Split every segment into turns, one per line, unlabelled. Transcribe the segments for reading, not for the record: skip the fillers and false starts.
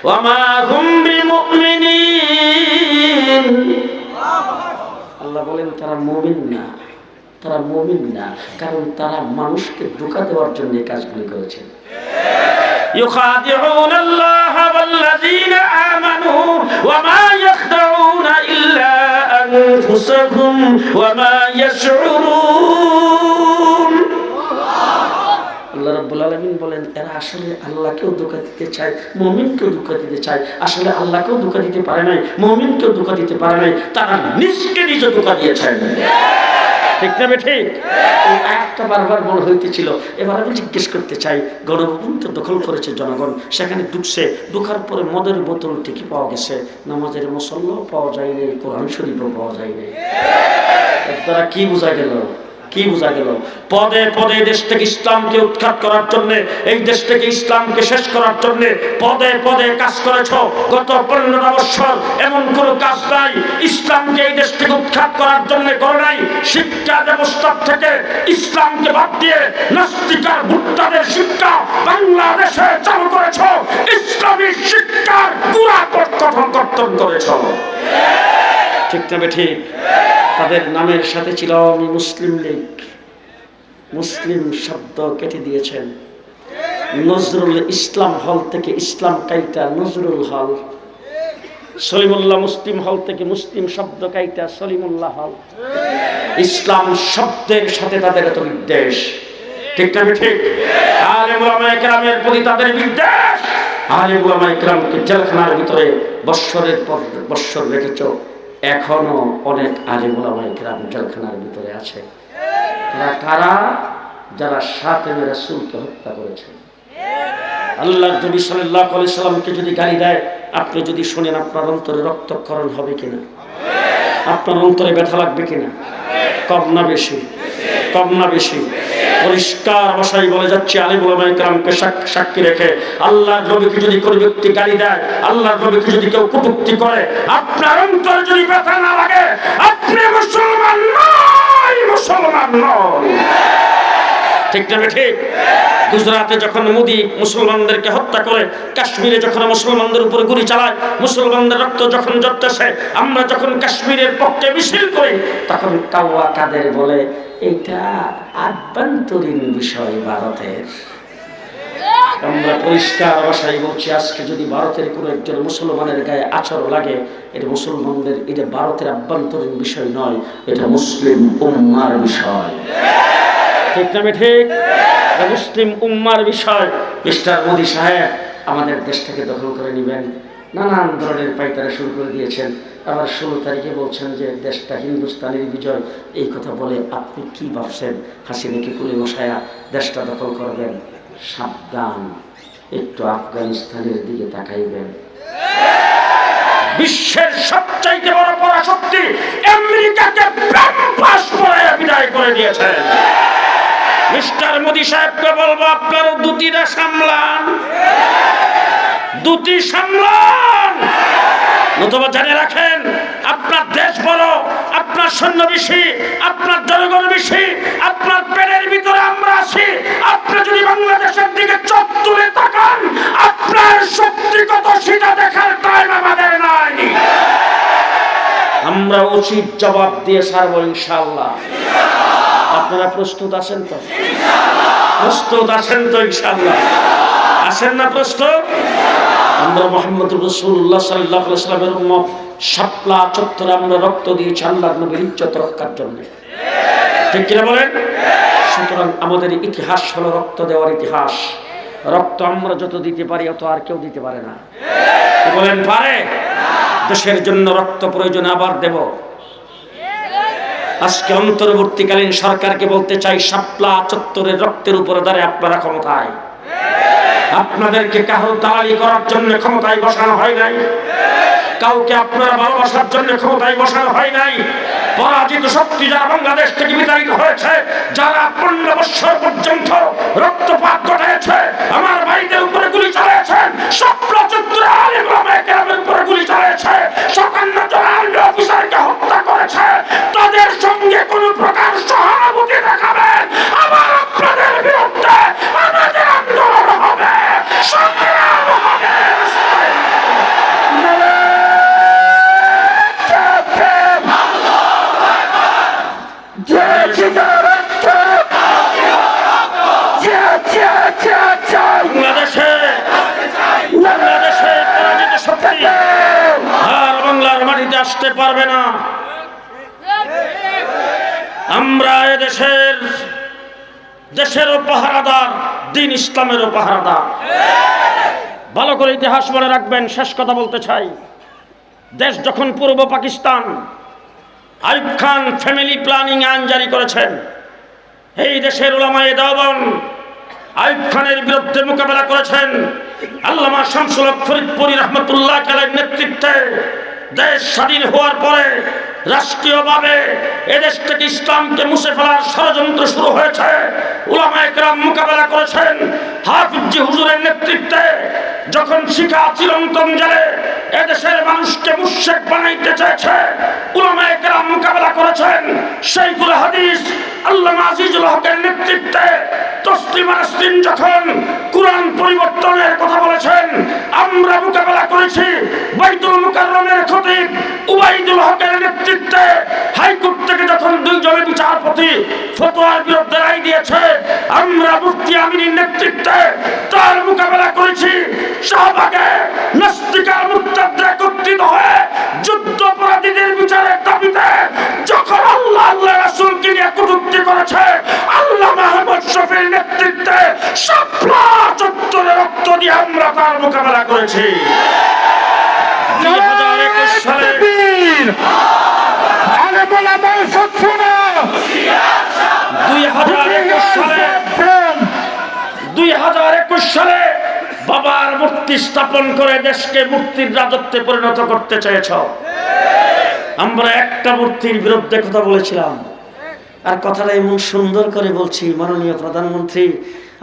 ওয়া মা হুম বিমুমিনিন। আল্লাহ বলেন তারা মুমিন না, তারা মুমিন না, কারণ তারা মানুষকে ধোঁকা দেওয়ার জন্য এই কাজগুলি করেছে। يخادعون الله والذين آمنوا وما يخدعون إلا أنفسهم وما يشعرون। আল্লাহ রাব্বুল আলামিন বলেন এরা আসলে আল্লাহকেও ধোঁকা দিতে চায়, মুমিনকেও ধোঁকা দিতে চায়। আসলে আল্লাহকেও ধোঁকা দিতে পারে নাই, মুমিনকেও ধোঁকা দিতে পারে নাই, তারা নিজকে নিজে ধোঁকা দিয়েছে। ঠিক না ঠিক? এই আয়াতটা বারবার মনে হইতেছিল। এবার আমি জিজ্ঞেস করতে চাই, গণভবন তো দখল করেছে জনগণ, সেখানে ঢুকছে, ঢুকার পরে মদের বোতল ঠিকই পাওয়া গেছে, নামাজের মুসল্লাও পাওয়া যায়নি, কোরআন শরীফও পাওয়া যায়নি। এর দ্বারা কি বোঝা গেল? কি বোঝা গেল? পদে পদে দেশ থেকে ইসলামকে উৎখাত করার জন্য, এই দেশ থেকে ইসলামকে শেষ করার জন্য পদে পদে কাজ করেছ। গত 15 বছর এমন কোন কাজ নাই ইসলামকে এই দেশ থেকে উৎখাত করার জন্য করে নাই। শিক্ষা ব্যবস্থা থেকে ইসলামকে বাদ দিয়ে নাস্তিকার ভুট্টাদের শিক্ষা বাংলাদেশে চালু করেছ, ইসলামী শিক্ষার গুড়া কর্তন করেছ। ঠিক না ঠিক? তাদের নামের সাথে ছিল আওয়ামী মুসলিম লীগ, মুসলিম শব্দ কেটে দিয়েছেন। নজরুল ইসলাম হল থেকে ইসলাম কাইটা নজরুল হল, সলিমুল্লাহ মুসলিম হল থেকে মুসলিম শব্দ কাইটা সলিমুল্লাহ হল। ইসলাম শব্দের সাথে তাদের এত বিদ্বেষ। ঠিক না ঠিক? আলেম ওলামায়ে কেরামের প্রতি তাদের বিদ্বেষ। আলেম ওলামায়ে কেরামকে জেলখানার ভিতরে বৎসরের পর বৎসর রেখেছ। এখনো অনেক আলেম ওলামায়ে কেরাম জেলখানার ভিতরে আছে। তারা কারা? যারা সাতেমে রাসূলকে হত্যা করেছে। আল্লাহর নবী সাল্লাল্লাহু আলাইহি সাল্লামকে যদি গালি দেয়, আপনি যদি শুনেন, আপনার অন্তরে রক্তক্ষরণ হবে কিনা? আপনার অন্তরে ব্যথা লাগবে কিনা? কম না বেশি? কম না বেশি? পরিষ্কার ভাষায় বলে যাচ্ছে, আলেম ওলামায়ে কেরামকে সাক্ষী রেখে আল্লাহর নবীকে যদি কোনো ব্যক্তি গালি দেয়, আল্লাহর নবীকে যদি কেউ কটূক্তি করে, আপনার অন্তরে যদি ব্যথা না লাগে, আপনি মুসলমান নয়, মুসলমান নয়। ঠিক না ঠিক? গুজরাটে যখন মোদি মুসলমানদেরকে হত্যা করে, কাশ্মীরে যখন মুসলমানদের উপরে গুলি চালায়, মুসলমানদের রক্ত যখন ঝরতেছে, আমরা যখন কাশ্মীরের পক্ষে মিছিল করি, তখন কাওয়া কাদের বলে এটা আভ্যন্তরীণ বিষয় ভারতের। আমরা পরিষ্কার ভাষায় বলছি, আজকে যদি ভারতের কোনো একজন মুসলমানের গায়ে আচর লাগে, এটা মুসলমানদের, এটা ভারতের আভ্যন্তরীণ বিষয় নয়, এটা মুসলিম উম্মার বিষয়। ঠিক না ঠিক? মুসলিম উম্মার বিষয়। মিস্টার মোদি সাহেব আমাদের দেশটাকে দখল করে নেবেন, নানান ধরনের পাইতারা শুরু করে দিয়েছেন। আবার 16 তারিখে বলছেন যে দেশটা হিন্দুস্তানের বিজয়। এই কথা বলে আপনি কি ভাবছেন হাসিনাকে কুলে বসায়া দেশটা দখল করবেন? সাবধান, একটু আফগানিস্তানের দিকে তাকাইবেন। বিশ্বের সবচাইতে বড় পরাশক্তি আমেরিকাকে ব্যাম্পাস করে বিদায় করে দিয়েছে। মিস্টার মোদি সাহেবকে বলবো, আপনারও দুটিটা সামলান, দুটি সামলান। নতুবা জানে রাখেন, আপনার দেশ বড়, আপনার সৈন্য বেশি, আপনার জনগণ বেশি, আপনার পেটের ভিতরে আমরা আছি। আপনি যদি বাংলাদেশের দিকে চোখ তুলে তাকান, আপনার শক্তি কত সেটা দেখার টাইম আমাদের নাই। আমরা উচিত জবাব দিয়ে ছাড়বো ইনশাআল্লাহ। আপনারা প্রস্তুত আছেন তো? প্রস্তুত আছেন তো ইনশাআল্লাহ? আছেন না প্রস্তুত? আমরা মুহাম্মদুর রাসূলুল্লাহ সাল্লাল্লাহু আলাইহি ওয়াসাল্লামের উম্মত, শাপলা চত্বরে আমরা রক্ত দিয়েছি আল্লাহর নবীর ইজ্জত রক্ষার জন্য। ঠিক কিনা বলেন? সুতরাং আমাদের ইতিহাস হলো রক্ত দেওয়ার ইতিহাস। রক্ত আমরা যত দিতে পারি, অত আর কেউ দিতে পারে না। বলেন পারে? দেশের জন্য রক্ত প্রয়োজনে আবার দেব। আজকে অন্তর্বর্তীকালীন সরকারকে বলতে চাই, শাপলা চত্বরের রক্তের উপরে দাঁড়িয়ে আপনারা ক্ষমতায়, আপনাদেরকে কারো দালালি করার জন্য ক্ষমতায় বসানো হয় নাই, কাউকে আপনারা ভালোবাসার জন্য ক্ষমতায় বসানো হয় নাই। পরাজিত শক্তি যারা বাংলাদেশ থেকে বিতাড়িত হয়েছে, যারা 15 বছর পর্যন্ত রক্তপাত ঘটিয়েছে, আমার ভাইদের উপরে গুলি চালিয়েছেন, শাপলা চত্বরে আলেম ওলামায়ে কেরামের উপরে গুলি চালিয়েছে, 57 জন আর্মি অফিসারকে হত্যা করেছে, তাদের সঙ্গে কোনো প্রকার সহানুভূতি দেখাবেন, আবার আপনাদের বিরুদ্ধে আমাদের আন্দোলন হবে, সংগ্রাম হবে। বাড়িতে আসতে পারবে না। আমরা দেশেরও পাহারাদার, দিন ইসলামেরও পাহারাদার। ভালো করে ইতিহাস মনে রাখবেন। শেষ কথা বলতে চাই, দেশ যখন পূর্ব পাকিস্তান, আইয়ুব খান ফ্যামিলি প্ল্যানিং আইন জারি করেছেন। এই দেশের উলামায়ে দেওবন্দ আইয়ুব খানের বিরুদ্ধে মোকাবেলা করেছেন। আল্লামা শামসুল হক ফরিদপুরি রহমতুল্লাহ আলাইহির নেতৃত্বে দেশ স্বাধীন হওয়ার পরে রাষ্ট্রীয়ভাবে এদেশ থেকে ইসলামকে মুছে ফেলার ষড়যন্ত্র শুরু হয়েছে। উলামায়ে কেরাম মোকাবেলা করেছেন। হাফিজি হুজুরের নেতৃত্বে যখন শিখা চিরন্তন জেলে এদেশের মানুষকে মুশরিক বানাইতে চেয়েছে, উলামায়ে কেরাম মোকাবেলা করেছেন। শাইখুল হাদিস আল্লামা আজিজুল হকের নেতৃত্বে তসলিমা নাসরিন যখন কুরআন পরিবর্তনের কথা বলেছেন, আমরা মোকাবেলা করেছি। বাইতুল মুকাররমের খতিব উবাইদুল হকের নেতৃত্বে হাইকোর্ট থেকে যখন দুইজনের বিচারপতি ফতোয়ার বিরুদ্ধে রায় দিয়েছে, আমরা মুফতি আমিনের নেতৃত্বে তার মোকাবেলা করেছি। শাহবাগে নাস্তিকা মুরতাদরা একত্রিত হয়ে যুদ্ধাপরাধীদের বিচারের দাবিতে যখন আল্লাহ রাসূলকে নিয়ে কটূক্তি করেছে, আল্লাহ মাহমুদ শফির নেতৃত্বে শাপলা চত্বরে রক্ত দিয়ে আমরা তার মোকাবেলা করেছি। 2021 সালে 2021 সালে বাবার মূর্তি স্থাপন করে দেশকে মূর্তির রাজত্বে পরিণত করতে চেয়েছ। আমরা একটা মূর্তির বিরুদ্ধে কথা বলেছিলাম, আর কথাটা এমন সুন্দর করে বলছি, মাননীয় প্রধানমন্ত্রী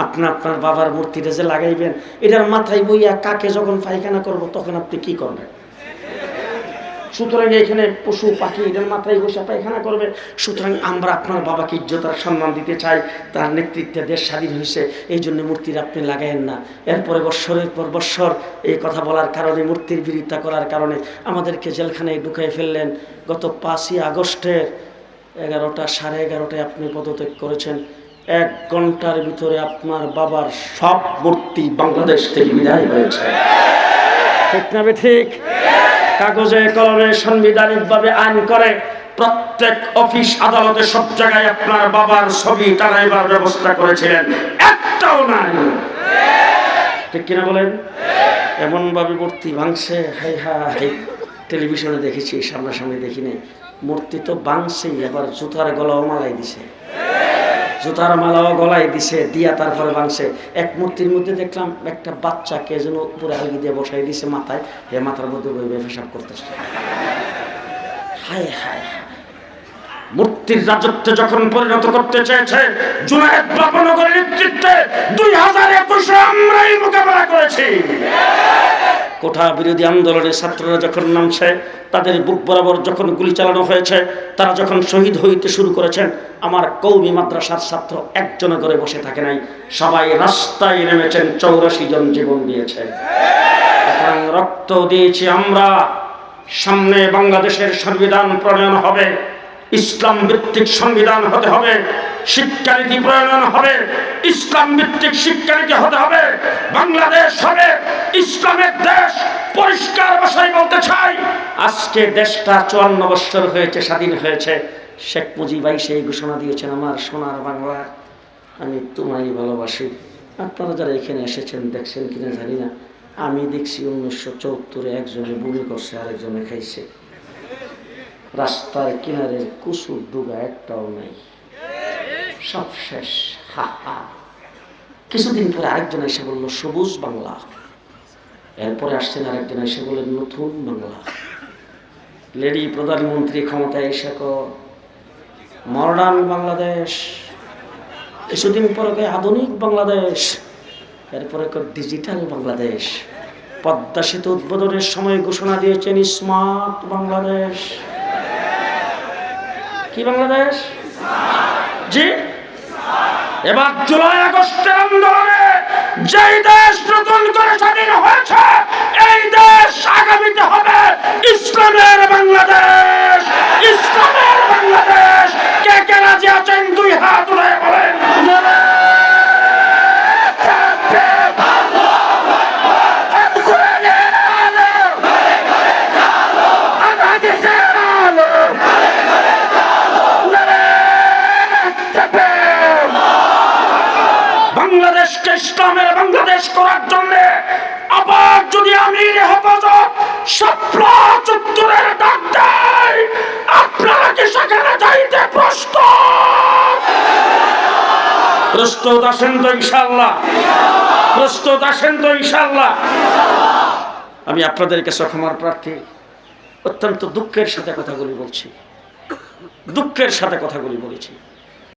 আপনি আপনার বাবার মূর্তিটা যে লাগাইবেন, এটার মাথায় বইয়া কাকে যখন পায়খানা করব তখন আপনি কি করবেন? সুতরাং এখানে পশু পাখি এটার মাথায় বসে পায়খানা করবে। সুতরাং আমরা আপনার বাবাকে ইজ্জত আর সম্মান দিতে চাই। তার নেতৃত্বে দেশ স্বাধীন হয়েছে, এই জন্য মূর্তির আপনি লাগায়েন না। এরপরে বৎসরের পর বৎসর এই কথা বলার কারণে, মূর্তির বিরোধিতা করার কারণে আমাদেরকে জেলখানায় ঢুকাই ফেললেন। গত 5ই আগস্টের 11টা 11:30টায় আপনি পদত্যাগ করেছেন। 1 ঘন্টার ভিতরে আপনার বাবার সব মূর্তি বাংলাদেশ থেকে বিদায় হয়েছে। ঠিক না ঠিক? কাগজে কলমে সাংবিধানিকভাবে আইন করে প্রত্যেক অফিস আদালতে সব জায়গায় আপনার বাবার ছবি টানাইবার ব্যবস্থা করেছিলেন, একটাও নাই। ঠিক কিনা বলেন? এমন ভাবে মূর্তি ভাঙছে, হাই হাই, টেলিভিশনে দেখেছি, সামনাসামনি দেখিনি। মূর্তি তো ভাঙছেই, আবার জুতার গলাও মালাই দিছে, জুতার মালাও গলায় দিছে, দিয়া তারপরে ভাঙছে। এক মূর্তির মধ্যে দেখলাম একটা বাচ্চাকে যেন উপরে আলগি দিয়ে বসাই দিছে মাথায়, এ মাথার মধ্যে বই পেশাব করতেছে। হায় হায়, মূর্তির রাজত্বে যখন পরিণত করতে চেয়েছে জুনায়েদ বাবনগরের নেতৃত্বে 2021 আমরাই মোকাবেলা করেছি। কোঠা বিরোধী আন্দোলনে ছাত্ররা যখন নামছে, তাদের বুক বরাবর যখন গুলি চালানো হয়েছে, তারা যখন শহীদ হইতে শুরু করেছেন, আমার কওমি মাদ্রাসার ছাত্র একজন করে বসে থাকে নাই, সবাই রাস্তায় নেমেছেন। 84 জন জীবন দিয়েছে, রক্ত দিয়েছি আমরা। সামনে বাংলাদেশের সংবিধান প্রণয়ন হবে, ইসলাম ভিত্তিক সংবিধান হতে হবে, শিক্ষানীতি প্রণয়ন হবে, ইসলাম ভিত্তিক শিক্ষানীতি হতে হবে। বাংলাদেশ হবে ইসলামের দেশ। পরিষ্কার ভাষায় বলতে চাই, আজকে দেশটা 54 বছর হয়েছে, স্বাধীন হয়েছে। শেখ মুজিব ভাই সেই ঘোষণা দিয়েছেন, আমার সোনার বাংলা, আমি তোমারই ভালোবাসি। আপনারা যারা এখানে এসেছেন দেখছেন কিনা জানি না, আমি দেখছি 1974-এ একজনে বমি করছে, আরেকজনে খাইছে। রাস্তার কিনারে কুসুর ডুবা একটাও নাই, সব শেষ। হা হা। কিছুদিন পরে আরেকজন এসে বলল সবুজ বাংলা, এরপরে আসছেন আরেকজন এসে বললেন নতুন বাংলা। লেডি প্রধানমন্ত্রী ক্ষমতায় এসে মডার্ন বাংলাদেশ, কিছুদিন পরে আধুনিক বাংলাদেশ, এরপরে ডিজিটাল বাংলাদেশ। পদ্মা সেতু উদ্বোধনের সময় ঘোষণা দিয়েছেন স্মার্ট বাংলাদেশ। কি বাংলাদেশ? জি, এবার জুলাই আগস্টের আন্দোলনে যেই দেশ নতুন করে স্বাধীন হয়েছে, এই দেশ আগামীতে হবে ইসলামের বাংলাদেশ। ইসলামের বাংলাদেশ। কে কে রাজি আছেন 2 হাত উঠে বলেন। বাংলাদেশকে ইসলামের বাংলাদেশ করার জন্য আবার যদি আমির হেফাজত শাপলা চত্বরের ডাক দেয়, আপনারা কি সেখানে যাইতে প্রস্তুত আছেন তো ইনশাআল্লাহ? প্রস্তুত আছেন তো ইনশাআল্লাহ? আমি আপনাদের কাছে ক্ষমার প্রার্থী, অত্যন্ত দুঃখের সাথে কথাগুলি বলছি, দুঃখের সাথে কথাগুলি বলেছি।